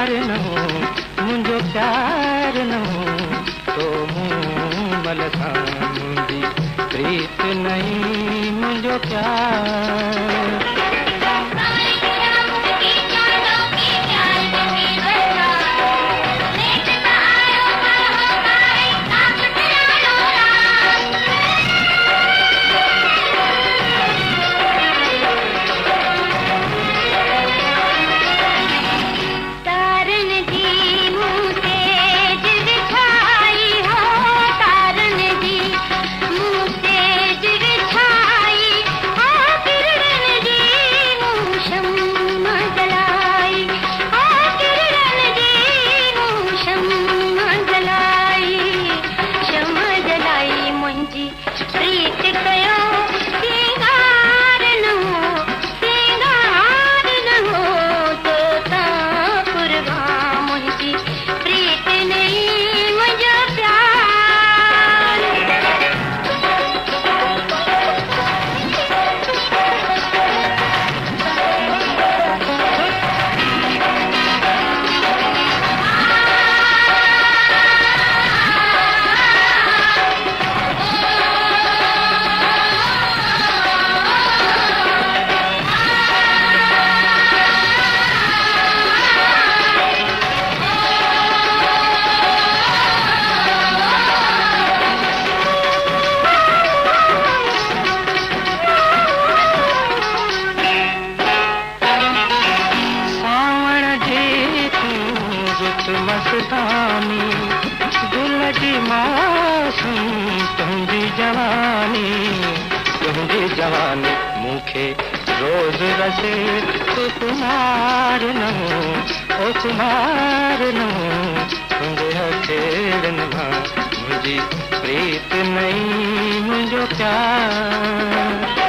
न हो मुंहिंजो प्यार न हो तो मूं मल सां मुंहिंजी प्रीत नहीं मुंहिंजो प्यार। मस्तानी दिल जी मासूम तुंहिंजी जवानी मूंखे रोज रसे तू कुमार न हो ओ कुमार न हो तुंहिंजे हथेड़नि मां मुंहिंजी प्रीत नहीं मुंहिंजो प्यार।